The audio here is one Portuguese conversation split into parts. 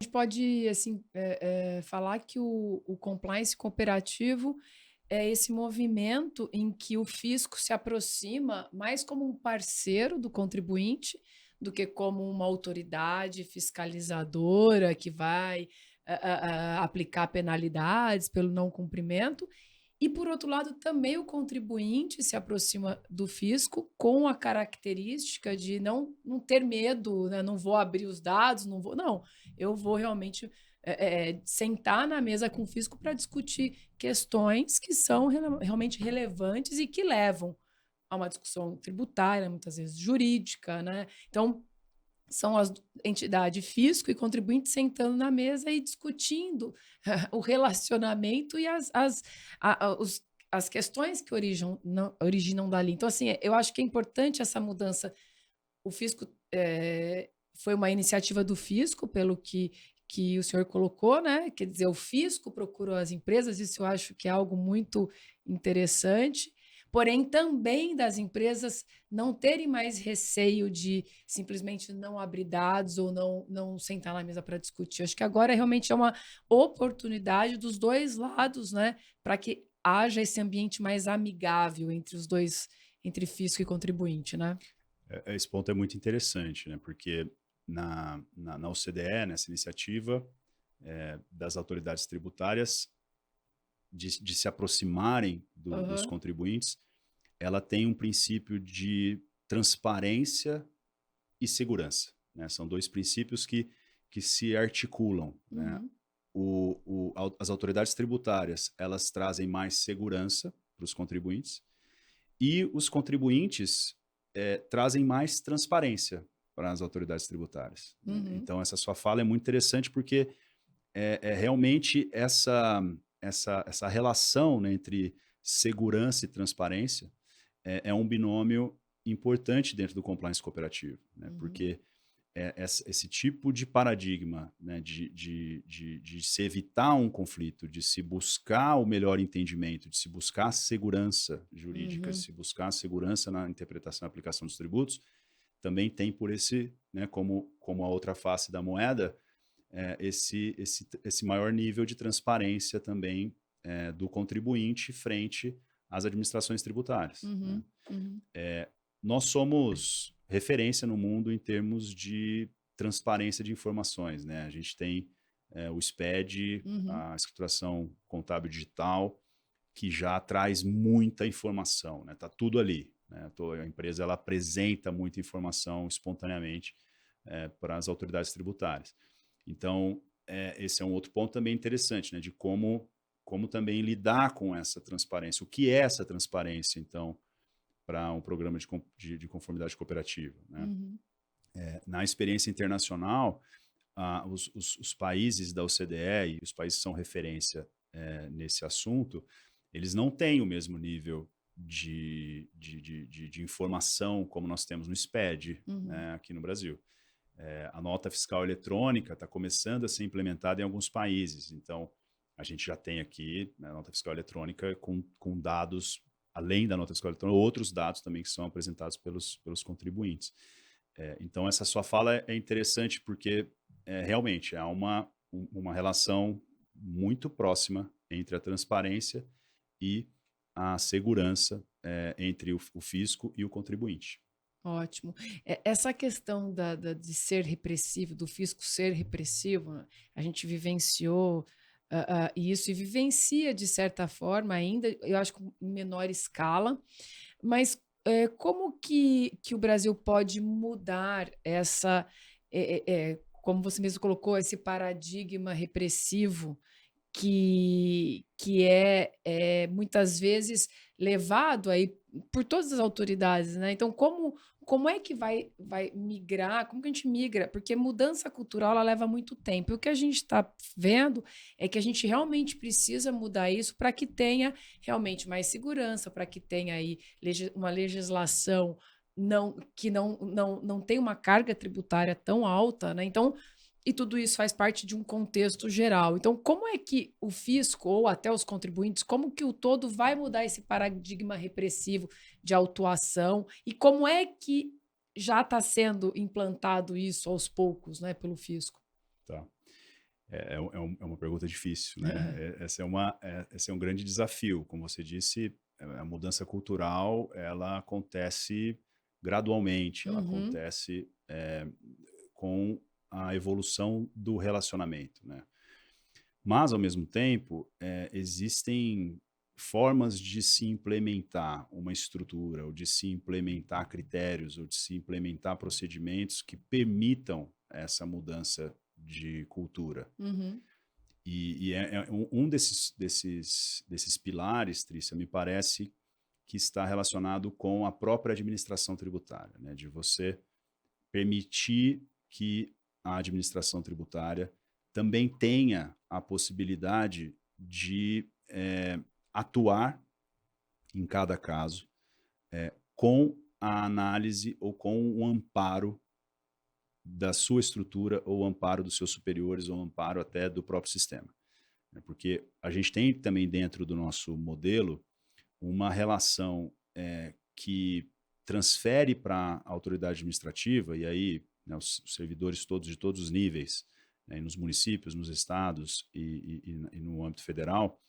pode assim, falar que o compliance cooperativo é esse movimento em que o fisco se aproxima mais como um parceiro do contribuinte do que como uma autoridade fiscalizadora que vai aplicar penalidades pelo não cumprimento. E, por outro lado, também o contribuinte se aproxima do fisco com a característica de não ter medo, né? Não vou abrir os dados, não vou. Não, eu vou realmente sentar na mesa com o fisco para discutir questões que são realmente relevantes e que levam a uma discussão tributária, muitas vezes jurídica, né? Então, são as entidade fisco e contribuinte sentando na mesa e discutindo o relacionamento e as questões que originam dali. Então, assim, eu acho que é importante essa mudança. O fisco foi uma iniciativa do fisco, pelo que o senhor colocou, né? Quer dizer, o fisco procurou as empresas, isso eu acho que é algo muito interessante. Porém, também das empresas não terem mais receio de simplesmente não abrir dados ou não sentar na mesa para discutir. Acho que agora realmente é uma oportunidade dos dois lados, né, para que haja esse ambiente mais amigável entre os dois, entre fisco e contribuinte, né? Esse ponto é muito interessante, né? Porque na OCDE, nessa iniciativa das autoridades tributárias de se aproximarem dos Aham. contribuintes, ela tem um princípio de transparência e segurança, né? São dois princípios que se articulam, né? Uhum. As autoridades tributárias, elas trazem mais segurança para os contribuintes e os contribuintes trazem mais transparência para as autoridades tributárias, né? Uhum. Então, essa sua fala é muito interessante porque realmente essa relação, né, entre segurança e transparência é um binômio importante dentro do compliance cooperativo, né? Uhum. Porque esse tipo de paradigma, né, de se evitar um conflito, de se buscar o melhor entendimento, de se buscar a segurança jurídica, de Uhum. se buscar a segurança na interpretação e aplicação dos tributos, também tem por esse, né, como a outra face da moeda, esse maior nível de transparência também do contribuinte frente às administrações tributárias, né? Uhum. Uhum. Nós somos referência no mundo em termos de transparência de informações, né? A gente tem o SPED, Uhum. a escrituração contábil digital, que já traz muita informação, né? Tá tudo ali, né? A empresa ela apresenta muita informação espontaneamente para as autoridades tributárias. Então, esse é um outro ponto também interessante, né? De como também lidar com essa transparência. O que é essa transparência, então, para um programa de conformidade cooperativa, né? Uhum. Na experiência internacional, os países da OCDE e os países que são referência nesse assunto, eles não têm o mesmo nível de informação como nós temos no SPED, Uhum. né, aqui no Brasil. A nota fiscal eletrônica está começando a ser implementada em alguns países, então a gente já tem aqui, né, a nota fiscal eletrônica com dados, além da nota fiscal eletrônica, outros dados também que são apresentados pelos contribuintes. Então, essa sua fala é interessante porque realmente há uma relação muito próxima entre a transparência e a segurança entre o fisco e o contribuinte. Ótimo. Essa questão de ser repressivo, do fisco ser repressivo, né, a gente vivenciou isso e vivencia de certa forma ainda, eu acho que em menor escala, mas como que o Brasil pode mudar como você mesmo colocou, esse paradigma repressivo que é muitas vezes levado aí por todas as autoridades, né. Então como é que vai migrar, como que a gente migra? Porque mudança cultural ela leva muito tempo, e o que a gente está vendo é que a gente realmente precisa mudar isso para que tenha realmente mais segurança, para que tenha aí uma legislação não tem uma carga tributária tão alta, né, então e tudo isso faz parte de um contexto geral. Então, como é que o fisco ou até os contribuintes, como que o todo vai mudar esse paradigma repressivo de autuação e como é que já está sendo implantado isso aos poucos, né, pelo fisco? Tá? É uma pergunta difícil, né? Esse é um grande desafio. Como você disse, a mudança cultural, ela acontece gradualmente, ela Uhum, acontece com a evolução do relacionamento, né? Mas, ao mesmo tempo, existem formas de se implementar uma estrutura, ou de se implementar critérios, ou de se implementar procedimentos que permitam essa mudança de cultura. uhum. Um desses pilares, Trícia, me parece que está relacionado com a própria administração tributária, né? De você permitir que a administração tributária também tenha a possibilidade de atuar em cada caso com a análise ou com o amparo da sua estrutura ou amparo dos seus superiores ou amparo até do próprio sistema. Porque a gente tem também dentro do nosso modelo uma relação que transfere para a autoridade administrativa, e aí, né, os servidores todos de todos os níveis, né, nos municípios, nos estados e no âmbito federal,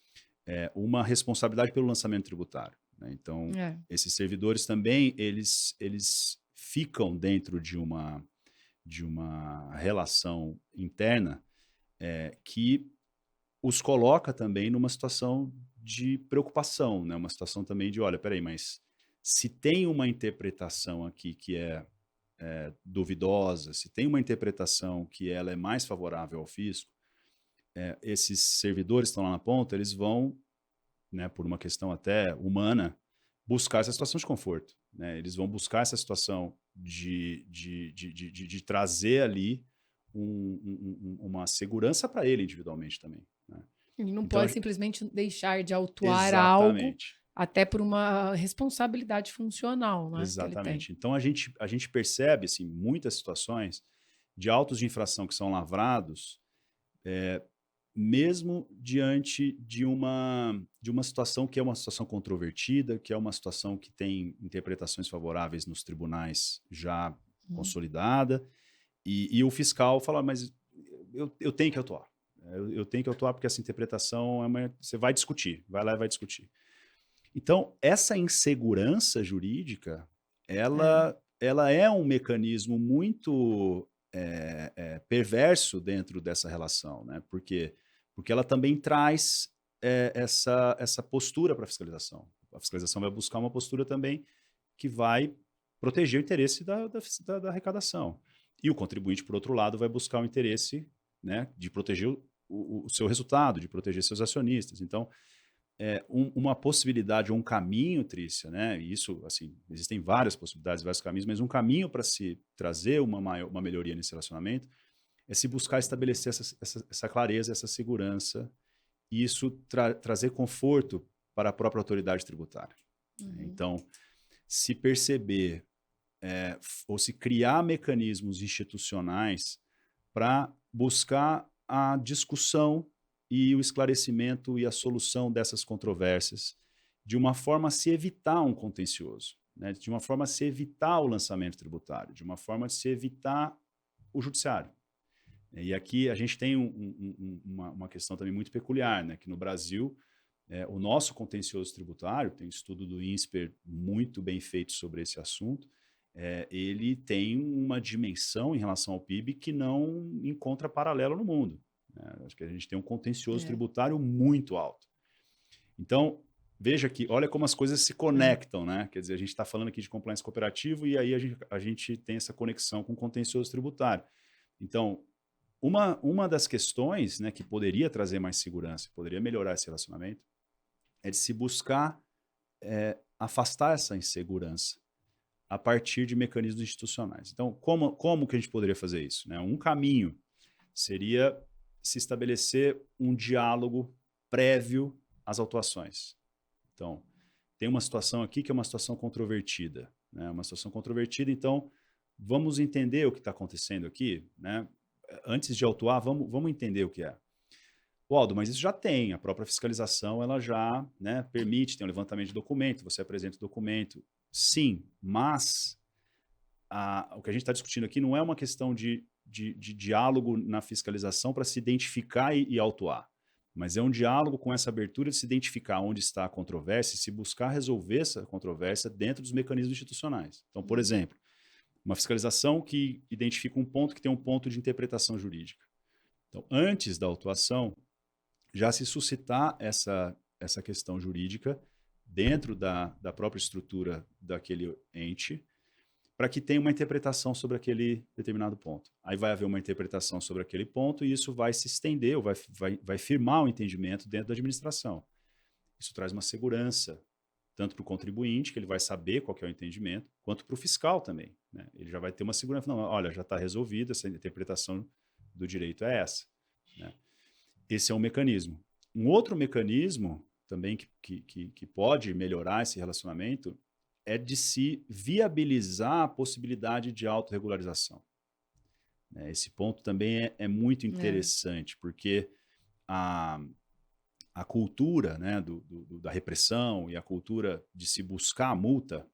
uma responsabilidade pelo lançamento tributário, né? Então, É. esses servidores também, eles ficam dentro de uma relação interna que os coloca também numa situação de preocupação, né? Uma situação também de, olha, peraí, mas se tem uma interpretação aqui que é duvidosa, se tem uma interpretação que ela é mais favorável ao fisco, esses servidores que estão lá na ponta, eles vão, né, por uma questão até humana, buscar essa situação de conforto, né? Eles vão buscar essa situação de trazer ali uma segurança para ele individualmente também, né? Ele não Então, pode simplesmente deixar de autuar algo, exatamente, até por uma responsabilidade funcional, né, que ele tem. exatamente. Então, a gente percebe, assim, muitas situações de autos de infração que são lavrados, mesmo diante de uma situação que é uma situação controvertida, que é uma situação que tem interpretações favoráveis nos tribunais já Uhum. consolidada, e o fiscal fala, mas eu tenho que atuar. Eu tenho que atuar porque essa interpretação você vai discutir, vai lá e vai discutir. Então, essa insegurança jurídica, É, ela é um mecanismo muito perverso dentro dessa relação, né? Porque ela também traz essa postura para a fiscalização. A fiscalização vai buscar uma postura também que vai proteger o interesse da arrecadação. E o contribuinte, por outro lado, vai buscar o interesse, né, de proteger o seu resultado, de proteger seus acionistas. Então, uma possibilidade ou um caminho, Trícia, né? E isso, assim, existem várias possibilidades, vários caminhos, mas um caminho para se trazer uma melhoria nesse relacionamento é se buscar estabelecer essa clareza, essa segurança, e isso trazer conforto para a própria autoridade tributária. uhum. Então, se perceber ou se criar mecanismos institucionais para buscar a discussão e o esclarecimento e a solução dessas controvérsias, de uma forma a se evitar um contencioso, né? De uma forma a se evitar o lançamento tributário, de uma forma a se evitar o judiciário. E aqui a gente tem uma questão também muito peculiar, né? Que no Brasil, o nosso contencioso tributário, tem um estudo do INSPER muito bem feito sobre esse assunto, ele tem uma dimensão em relação ao PIB que não encontra paralelo no mundo, né? Acho que a gente tem um contencioso É, tributário muito alto. Então, veja que, olha como as coisas se é. conectam, né? Quer dizer, a gente está falando aqui de compliance cooperativo e aí a gente tem essa conexão com o contencioso tributário. Então, uma das questões, né, que poderia trazer mais segurança, poderia melhorar esse relacionamento, é de se buscar afastar essa insegurança a partir de mecanismos institucionais. Então, como que a gente poderia fazer isso, né? Um caminho seria se estabelecer um diálogo prévio às autuações. Então, tem uma situação aqui que é uma situação controvertida, né? Uma situação controvertida, então vamos entender o que está acontecendo aqui, né? Antes de autuar, vamos entender o que é. Aldo, mas isso já tem, a própria fiscalização ela já, né, permite, tem um levantamento de documento, você apresenta o documento. Sim, mas o que a gente está discutindo aqui não é uma questão de diálogo na fiscalização para se identificar e autuar, mas é um diálogo com essa abertura de se identificar onde está a controvérsia e se buscar resolver essa controvérsia dentro dos mecanismos institucionais. Então, por exemplo, uma fiscalização que identifica um ponto que tem um ponto de interpretação jurídica. Então, antes da autuação, já se suscitar essa questão jurídica dentro da própria estrutura daquele ente, para que tenha uma interpretação sobre aquele determinado ponto. Aí vai haver uma interpretação sobre aquele ponto e isso vai se estender, ou vai firmar o entendimento dentro da administração. Isso traz uma segurança, tanto para o contribuinte, que ele vai saber qual que é o entendimento, quanto para o fiscal também. Né? Ele já vai ter uma segurança, não, olha, já está resolvido, essa interpretação do direito é essa. Né? Esse é um mecanismo. Um outro mecanismo também que pode melhorar esse relacionamento é de se viabilizar a possibilidade de autorregularização. Esse ponto também é muito interessante, porque a cultura, né, da repressão e a cultura de se buscar a multa,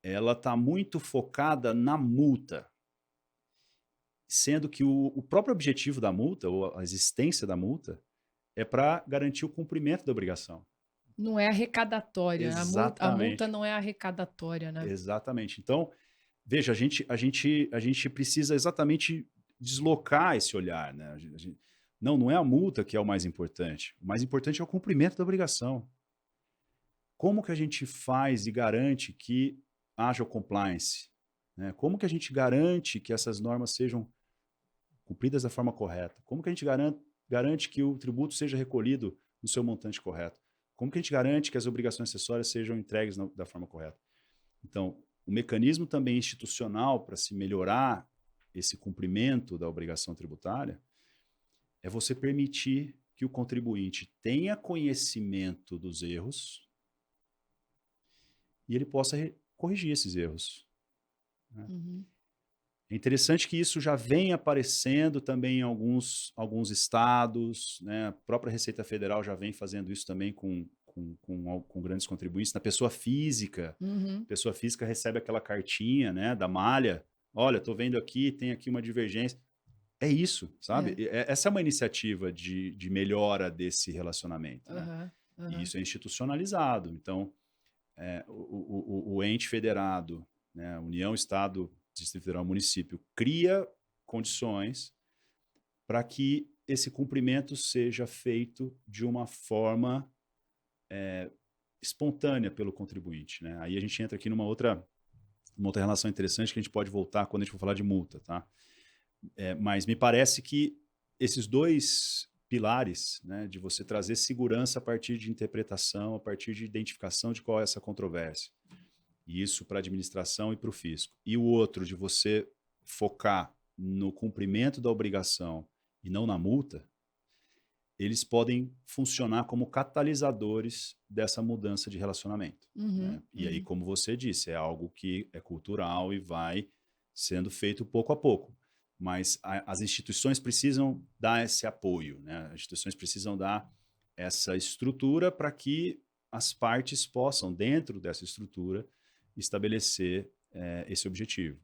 ela está muito focada na multa, sendo que o próprio objetivo da multa, ou a existência da multa, é para garantir o cumprimento da obrigação. Não é arrecadatória. Exatamente. A multa não é arrecadatória, né? Exatamente. Então, veja, a gente precisa exatamente deslocar esse olhar. Né? Não é a multa que é o mais importante. O mais importante é o cumprimento da obrigação. Como que a gente faz e garante que haja o compliance? Né? Como que a gente garante que essas normas sejam cumpridas da forma correta? Como que a gente garante que o tributo seja recolhido no seu montante correto? Como que a gente garante que as obrigações acessórias sejam entregues da forma correta? Então, o mecanismo também institucional para se melhorar esse cumprimento da obrigação tributária é você permitir que o contribuinte tenha conhecimento dos erros e ele possa corrigir esses erros. Né? Uhum. É interessante que isso já vem aparecendo também em alguns estados, né? A própria Receita Federal já vem fazendo isso também com grandes contribuintes. Na pessoa física, a pessoa física recebe aquela cartinha, né, da malha, olha, estou vendo aqui, tem aqui uma divergência. É isso, sabe? Essa é uma iniciativa de melhora desse relacionamento. Né? E isso é institucionalizado. Então, o ente federado, né, União, Estado, Distrito Federal, município, cria condições para que esse cumprimento seja feito de uma forma espontânea pelo contribuinte. Né? Aí a gente entra aqui numa outra relação interessante que a gente pode voltar quando a gente for falar de multa. Tá? Mas me parece que esses dois pilares, né, de você trazer segurança a partir de interpretação, a partir de identificação de qual é essa controvérsia, isso para a administração e para o fisco. E o outro, de você focar no cumprimento da obrigação e não na multa, eles podem funcionar como catalisadores dessa mudança de relacionamento. Né? E aí, como você disse, é algo que é cultural e vai sendo feito pouco a pouco. Mas as instituições precisam dar esse apoio. Né? As instituições precisam dar essa estrutura para que as partes possam, dentro dessa estrutura, estabelecer esse objetivo.